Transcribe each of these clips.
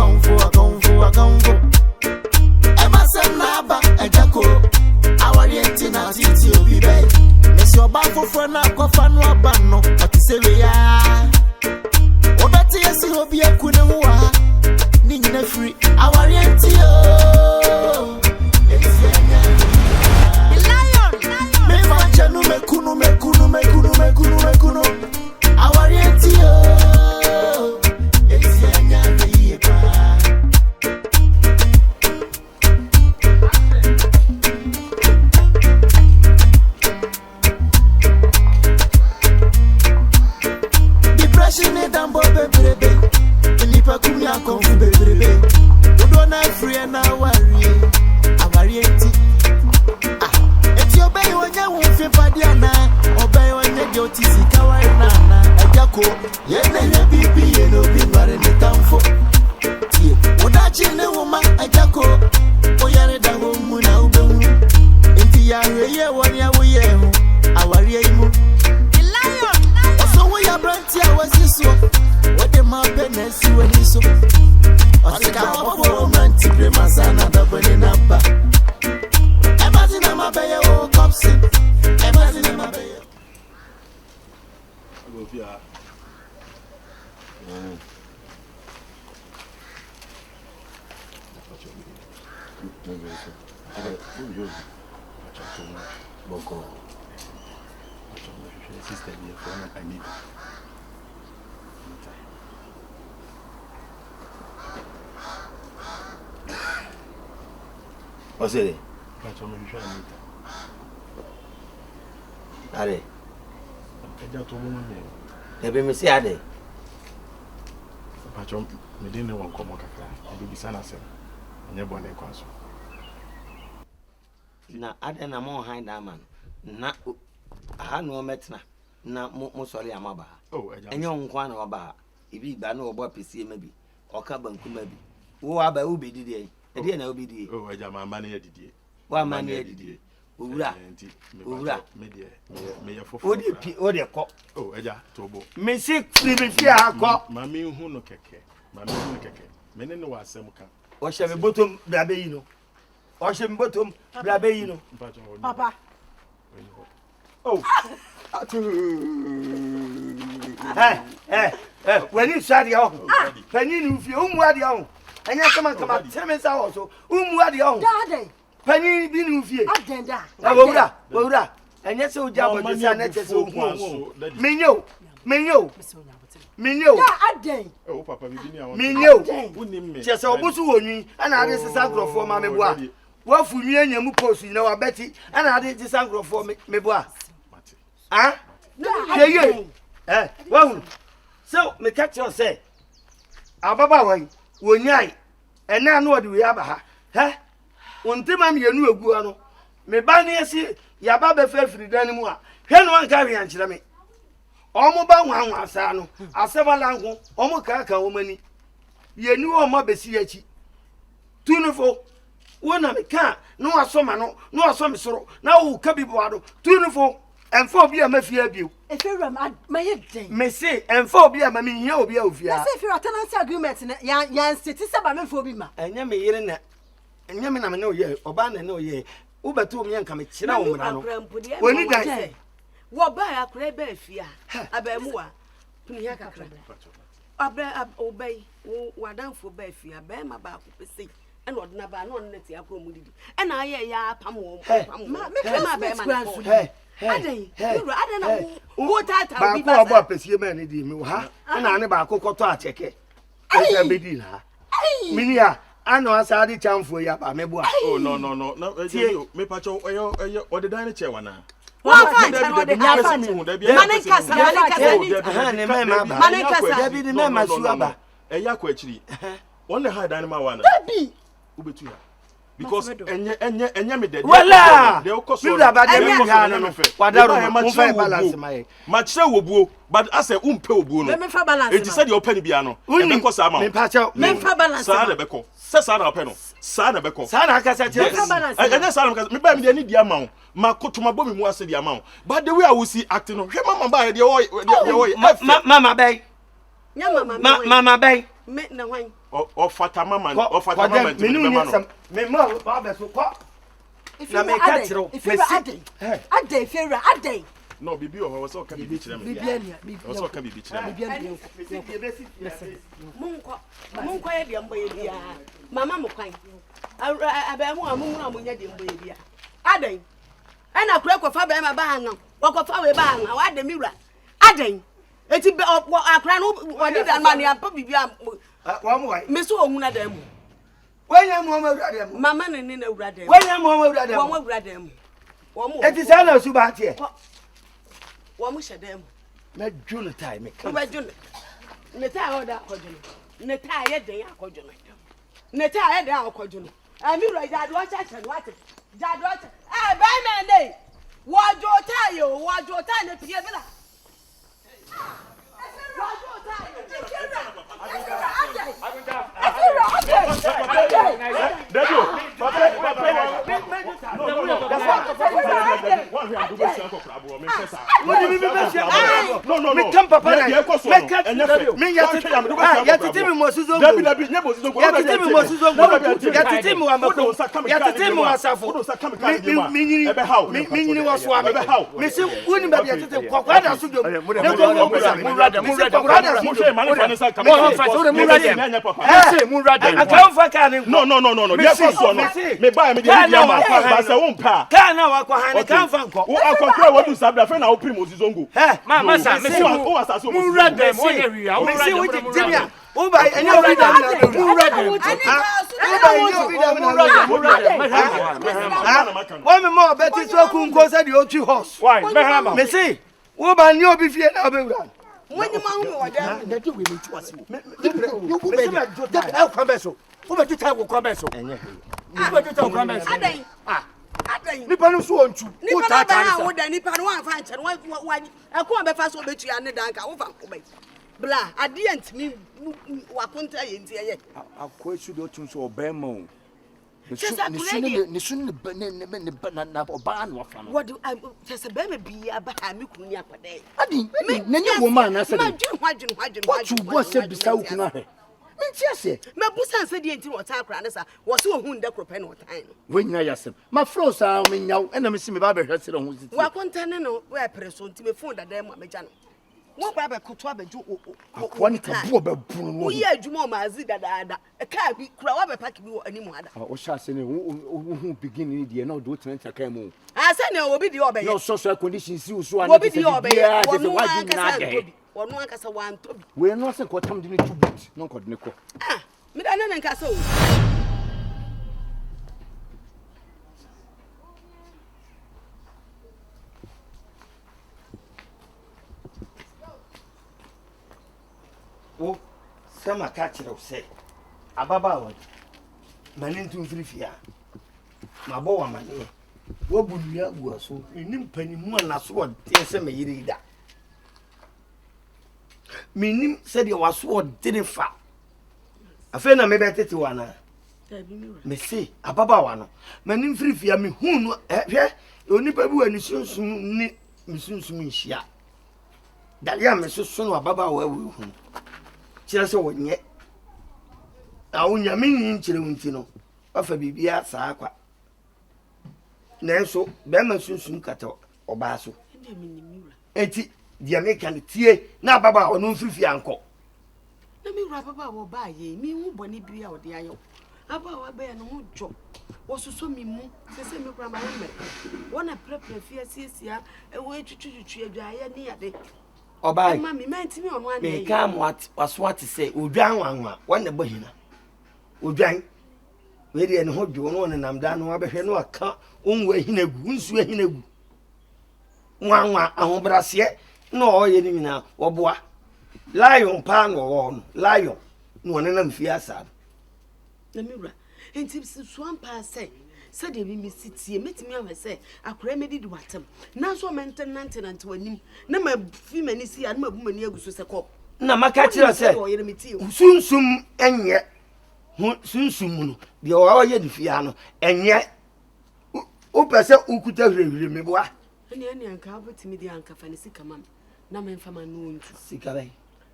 akonfo. Emma sem na ba AGYA KOO. AWARE3 na titi obi be. Mesi oba foforo na kofa no aba no. Otisere ya. Obeti yesi obi ekune ho ha. Ni nyina free. AWARE3 o. Mekunu AWARE3 esi anya ye pa depression e dambo bebrebe enipa kumi akonfu bebrebe odo na free na AWARE3 eti obey wonya wo fe padiana Otisi kawai nana AGYA KOO yene bibi yeno bimare ni tamfo tie odachi ne woma AGYA KOO oyare da ho mu na ubehu enti ya hweye woni awoye ho AWARE3 lion so we ya branti awasiso wode ma penesi woni so osika ofo manti premasana da bone namba emazina mabeye o kopsi emazina mabeye Yeah. What's it? Are ebe me si ade pacho me dey ne won komo kakra e be bisa na sem enye bone kwaso na ade na mo han da man na ha no metna na mo sori amaba enye nkwa na oba ibi gba na obo pesi ma bi oka banku ma bi wo aba wo bedidi e de na wo bedidi agya mama na yedidi wa ma na yedidi Owura me ya fofo ode ko agya tobo me si kribi fi akọ mami hu no keke me ne wa asem ka o hye me botom bra be yi no o hye me botom bra be yi no papa wani sadi o pani nu fi umu adi o anya kama teme sa o so umu adi o dade pani bi nu fie agenda wawura enye se oja boje se na che se oku menyo da aden papa bi ni awon menyo unim me che se obusu wonwi ana ade se sankrofo ma meboa wafu nwi anyam post na wabeti ana ade se sankrofo meboa ah heye wahu so me catch you say ababa wan wonyai ena na ode wi aba ha Untima mienu egu ano me ba ne esi ya ba be fa firidan mu a hwe no anka hwe ankyere me omo ba nwanwa asa no aseba lanko omo ka wo mani yenu omo besi achi tunufo wona me ka no asoma no asome soro na wo ka bibo ado tunufo enfo obi a mafia bio eferam mayeden me say enfo obi a ma me hia obi a ofia me say if you tenancy agreement ya city seba me fo obi ma enya me yire na nyame na me no ye oba na no ye ubeto me nka me kira wo mra no woni dan wo ba ya kra ba afia abamu wa puni ya kakra abra obey wadanfo ba afia ba ma ba ko pese ena odna ba na onne ti akro mu didi ena aye ya pam wo pam me ba ma aden na wo tata ba bi ba ko obo pese me ne di me ha ena ne ba ko koto a cheke e be di na mini a ano asadi chamfo ya ba meboa no na me pacho oyo odedan ne che wana wa fa cha no de nya fa mane kasa ne me ma ba mane kasa David me ma su aba eya kwa achiri won ne ha dan ma wana ubetu ya because enye me de wala de okoso mi baba de mi ha no wadaro mo fa balance mai ma kire wobuo but ase umpe obuo no me fa balance enti se de opani bia no e be ko sa ma me pa cha me fa balance sa na be ko se sa na opɛ no sa na be ko sa na akasa che enye sa na me ba me de ni dia ma wo ma kotuma bo me mu ase dia ma wo but the way I will see acting no hwe mama ba de mama bay nya mama mama bay me na hwan Ofata mama no. Me ma ba be so ko. Na me ka tiro. Ade fera ade. No bibi o was so ka bibi kire me. Bibi o so ka bibi kire me. Munko ye de mbo ye bia. Mama mo kwan. Abamu amumu na munya de mbo ye bia. Ade. Ana kura kofa ba ma ba han. Wakofa we ba han. Wa de miwra. Ade. Eti akra no wadi dan ma ne ampa bibi am. Wa mo wai. Me so ohun na dan mu. Wanya mo ma wura dem. Mama ne na wura dem. Wanya mo ma wura dem. Wo wura dem. Wo mo. Eti sa na su ba tie. Wo mo hye dem. Na dwun tai me ka. Wo ba dwun. Ne tai ho da akodwun. Ne tai ye den akodwun. Ne tai ye den akodwun. Ami ro jadu o cha cha no ate. Jadu o cha. Ba me ne. Wo jo tai yo, wo jo tai ne pie bila. Wo jo tai. No. Yes, me buy me the ba say won pa. Ka na wa kwa han kan fa nko. Wo akokra wo du sabra fe na wo prim ozizongo. Masa me see wo asase wo. Mu radem o ye wi a. Me see wo jimia. Wo ba eni obi da na be. Mu radem. Wo ba eni obi da na. Mu radem. Wo me mo beti so ku nko say the otwi horse. Why? Me hama. Me see wo ba ni obi fie na be wura. Wani ma hu wo da. Na do we me tuase. You go be the kwa be so. Wo be tuta wo kwa be so. Enye. Wo be tuta wo kwa be so. Adan. Adan. Nipa no so ontu. Wo ta ta wo da nipa no wan fa nche no wa akon be fa so be tua ne dan ka wo fa ko be. Bla ade antimi wa konta ye nti ye. Akwa su do tun so obema o. Ni sun na oba no fa no. What do I just a baby be aba ha mi kunu ni akode. Adi na nye wo ma na se. Ma dwun. What you boss say bisa wo kunu ahe. Menti ase. Me busan se de nti wo ta akra ne sa. Wo se ohun de krope na wo tan no. We nyina yasem. Ma flow sa me nyaw na me si me ba be hwese re ho siti. Wa konta ne no we preso nti me phone dada mu ameja no. Wo ba be koto abeju Akwani ka bo be bunu no. Wo ye adwuma o maazi dada. E ka bi kura wa be pack bi wo animu ada. O sha se ne hu beginning die na o do tena taka mu. Asa ne obi di obe ye. No so conditions si so obi di obe ye. Wonu akasa ntobi. Wonu akasa wa ntobi. We no se ko tam di ne tubit no ko de ne ko. Me da na nkasa o. O sama ka kire se ababa wa mani ntun firifia ma bo wa mani wo bunua bu aso enim panimu na so o de se me yiri da minim se de waso o de fa afa na me betete wana me se ababa wa no mani firifia me hunu hwe onipa bi wa ni sunsun ni misunsun nhia dalia me sunsun no ababa wa hu kire se wonye a wonya me nyin kire wunti no afa bibia saa akwa nenso be ma sunsun kata oba so enti dia me kan tie na baba ono mfirifi anko na me wura baba wo ba ye mi hu boni bia ode ayo aba wa be no ho jo wo soso mi mu se me kura ma me wona prepare fie siesia e wo etwutwutwu adwaye ni ade oba mama me ntimi ono ane me ka mo waso ate se odwan wanwa wona bohina odwan we de ne ho dwo no ne namda no abehwe no aka onwa hinagu nsu hinagu wanwa ahobrase no oye ni nyina oboa lion pa no wo lion no ne na mfia sa na me wura enti so ampa se de bi misitie metimi ahwe se akora medidi watam na so menten nante wanim na ma fi mani si ya na ma bu mani aguso se ko na maka kira se sunsum enye sunsum no de o ye difia no enye o pese ukuta hwehwe meboa ene anka abotimi de anka fa ne sika mam na me mfa ma no ntu sika bai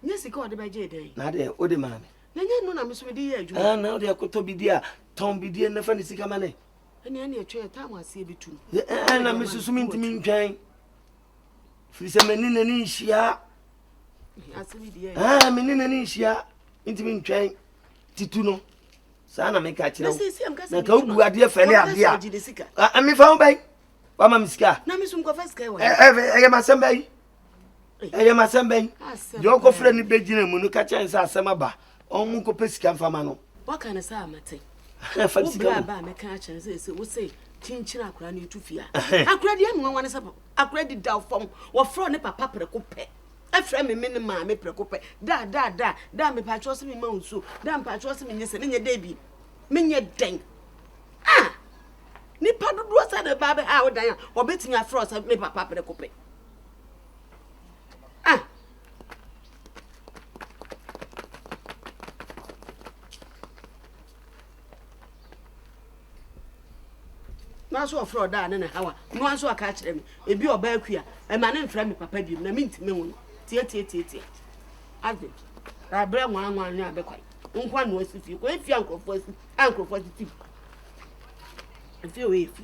nye sika o de ba je den na de o de mame Nanya no na me so di ye adwuma. Ah na o de akoto bidia ton bidia na fa ne sika ma ne. Ene etwe time ase bitu. Na me susu mi ntimi ntwan. Firi se mani na ni nhia. Ase bi di ye. Ah mani na ni nhia. Ntimi ntwan titu no. Sa na me ka kire wo. Na ka ugu ade fele ade a. Ah me fa wo bai. Wa ma misika. Na me sum ko fa sika wo. Masem bai. Masem bai. Jo ko fre ni bejina mu no ka chen sa asem aba. On ko pesika mfa ma no. Wa kana sa amate. Fa sika ba me ka chen se wo say chinchin akura ni tufia. Akura de am wan sa akura di daw fom. Wo fro ne papa preko pe. Afra me me ne ma me preko pe. Da me pa cho se me ma unsu. Da me pa cho se me nyese ne nye da bi. Me nye den. Ah! Ni pa dodo sa de ba be ha wo dan a obetimi afro sa me papa preko pe. Ah! Na so afro da na hawa no aso aka kire me ebi oba akua e ma ne mfra me papa bi na me ntime hu tie ade ra bra nwa ne abekwai nkwa no asifi ko efi ankrofo asifi efi o efi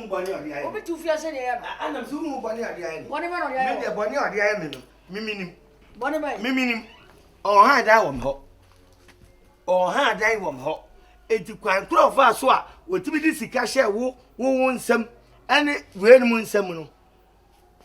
Boni odi aye. Obi tu fi ase ne ya. Anam su mu boni odi aye. Boni me no ya. Me de boni odi aye me no. Miminim. Boni me. Miminim. O ha dan wom ho. O ha dan wom ho. Eti kwan kro fa so a wotimi di sika hye wo nsam ane we num nsam no.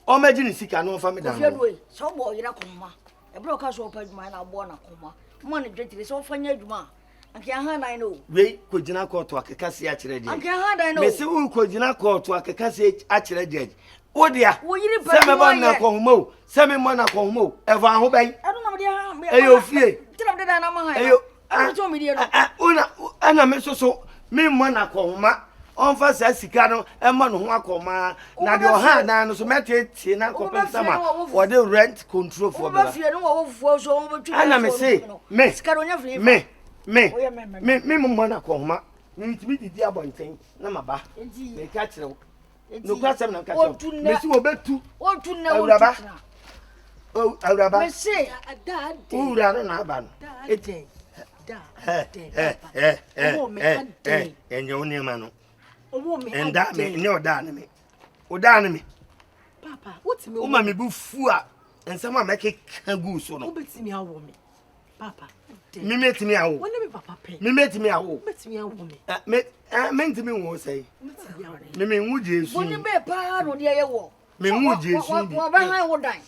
O maji ni sika no fa me dan. Fi do yi. So bo yira koma. E bro ka so pa djuma na bo na koma. Mo ne dwetire so fa nya djuma. Anke ha dan no. We ko jina ko to akeka se a kire de. Anke ha dan no. Me se wo ko jina ko to akeka se a kire de. Wo dia. Wo yiri pa. Se me bon na ko homo. Se me mo na ko homo. E va ho ban. Adu na me dia ha. Eyo fie. Tira me da na ma ha. Eyo. Adu to me dia no. Una ana me so me mo na ko homa. On fa sa sika no e mo no ho akoma na de o ha dan no so mete tie na ko pensama wo de rent control for ba fie no wo fuo so wo betwi ana me say me sika no nya fie me mo na ko homa ni timi didi abonten na maba me ka kire wo no kwasem na ka kire me si wo betu wo tu na wo awuraba o awuraba me say dad ura no na aba no ete enyo ni ma no omo me enda me ne oda na me papa what me o ma me bu fu a ensama make ka gu so no obetimi awo me papa me metimi awo wona me papa pe me metimi awo obetimi awo me me ntimi wo sei obetimi awo me nwu jesu woni be pa no de ye wo me nwu jesu wo ba han wo dan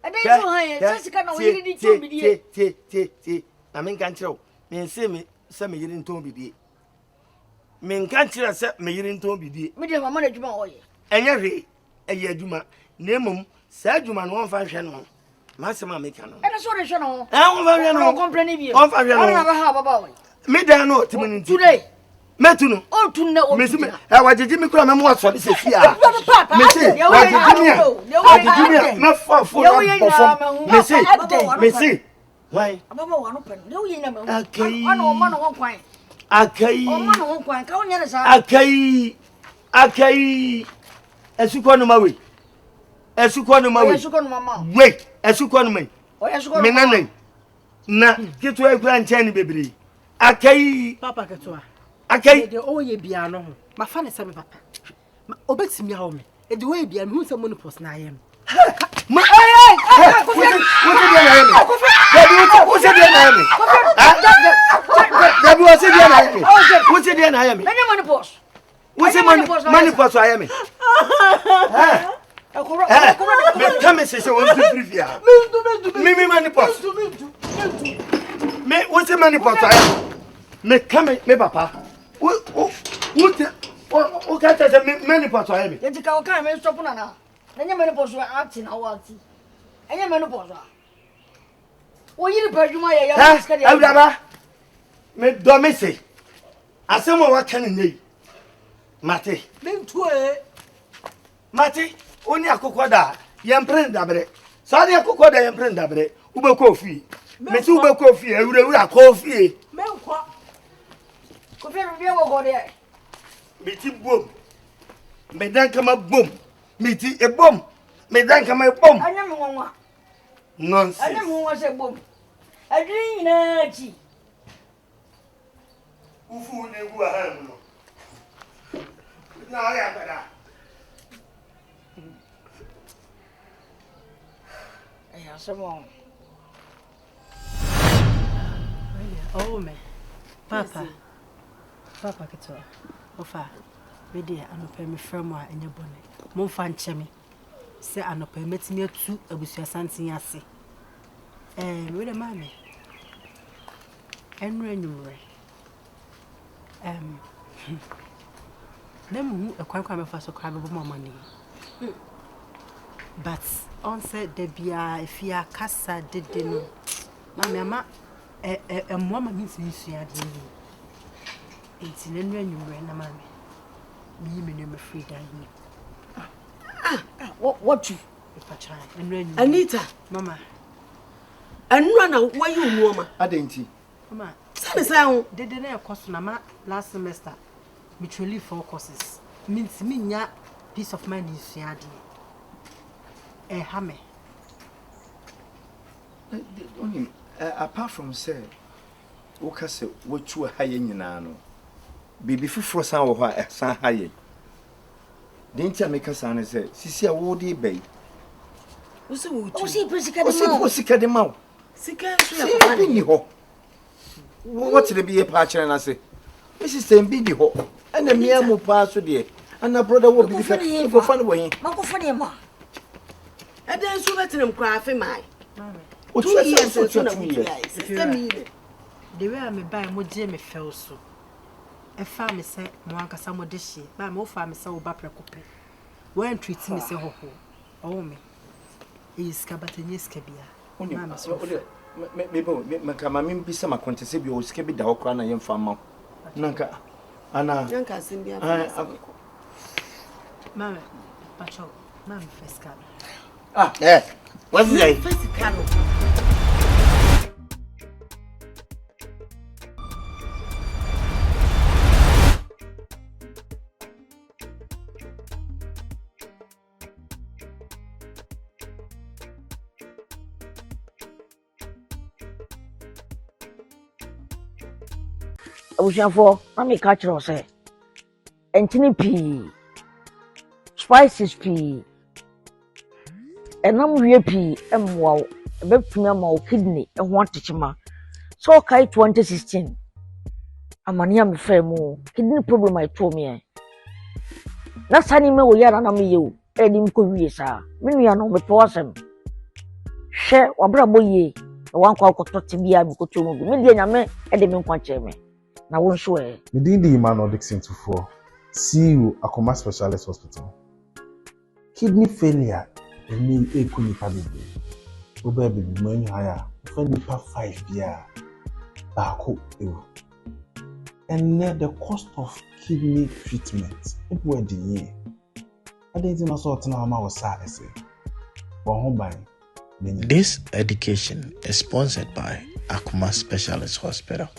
e dey so han ye sika na wo yiri di to bi die na me kan kire me se me se me yiri nton bidie me kan kire se me yiri nton bidie me de mama na djuma o ye enye hwe eye adwuma na emom sa adwuma no won fa hwe no ma se ma me kan no e na so re hwe no won fa hwe no won complain bi won fa hwe no na ba ha baba o me dan no timini today metu no o tu na o me se me wajiji mi kura me mo aso de se fia papa me se wajiji mi me fa fo me se why ababa wa no pen de wo yina me akai ana o ma no won kwan akai o ma no won kwan ka wonya ne sa akai esukọ no mawe esukọ no mama we esukọ no mai o esukọ me nanai na kitu e kura nche ni bebre akai papa ketwa akai de o ye bia no ho ma fa ne se me papa obetimi awo me e de o ye bia me hu se monopause na ayem ma what That was it. What's it? I am. Money boss. What's it? Money boss. I am. Come and say so. Me money boss. Me what's the money boss? I am. Me come me papa. What can't say money boss? I am. You can't come and stop now. Any money boss are acting our tea. Any money boss. What you do? My me do me say. Asemo wa kan nei. Mate. Mate, oni akokɔ da. Yem prend dabre. Sa de akokɔ da yem prend dabre. Ube ko fi. Me ti ube ko fi, ewura ko fi. Me nkɔ. Ko fi bi wo go there. Me ti bom. Me dan kama bom. Me ti e bom. Me dan kama e bom. Anya me nwa. Nonsense. Anya me nwa se bom. Adwin na chi. Ufu ne gu ha no. Na ya kada. Aya somo. Oh me. Papa. Papa kito. Ofa. We dey anope me frem a enye bone. Mo fa nche me. Se anope metimi atu abusua Asante ase. We dey mame. Enru enyumre. Nemu ekwankwa me fa so kwa be mama ni. But on said de bia ifia kasa dede no. Mama ama mama means me sua de ni. Enti nenu enyumre na mama. Me no me free dan ni. What you? Ipacha nenu enyumre. Anita, Mama. Enru na wayu nuoma. Adenti. Mama. Say Dede na course na ma last semester. Mutually 4 courses. Means me nya peace of mind in sua de. Hame. Apart from say, woka se wotu haye nyina no. Bibi fufuro san wo ho a san haye. Denti ameka san ne se sisi a wo de bai. Wo se wo tu. O si presika de ma. O si sika de ma. Sika so ya papa ni ho. What the be a patch and I say, Mrs. Sambidi ho, and a mere mo pass to dear, and a brother will be for fun way. Uncle Funny, ma. I didn't so let him cry for my. What 2 years and 2 years. The way I may buy more Jimmy fell so. A family said, Moanka some more dish, my more family so bapra coupe. When treating me say ho, oh me. Is Cabatanies Cabia. Mamma, me kama mimi bisa makontese bi o sike bi da okra na yem fama nanka ana yanka simbia mama pacho mama first card what's that first card Obusiafo na me catch you say entini pii spices pii enam wie pii emwa ebetumi ama o kidney ehwo atechima so kai 2016 amania me fa mu kidney problem I told me na sani me wo yara na me ye o edim ko wie sa me nua no me to asem hwe wabra boye wan kwa kotote bia me koto mu me die nyame ede me nkwa che me na won so e me din di Emmanuel Dixon Tufo CEO Akoma Specialist Hospital. Kidney failure eni ekuni pabibi oba bibi many higher offend pa 5 bia baako ewu and the cost of kidney treatment people the year I didn't know so na ma was sad say This education is sponsored by Akoma Specialist Hospital.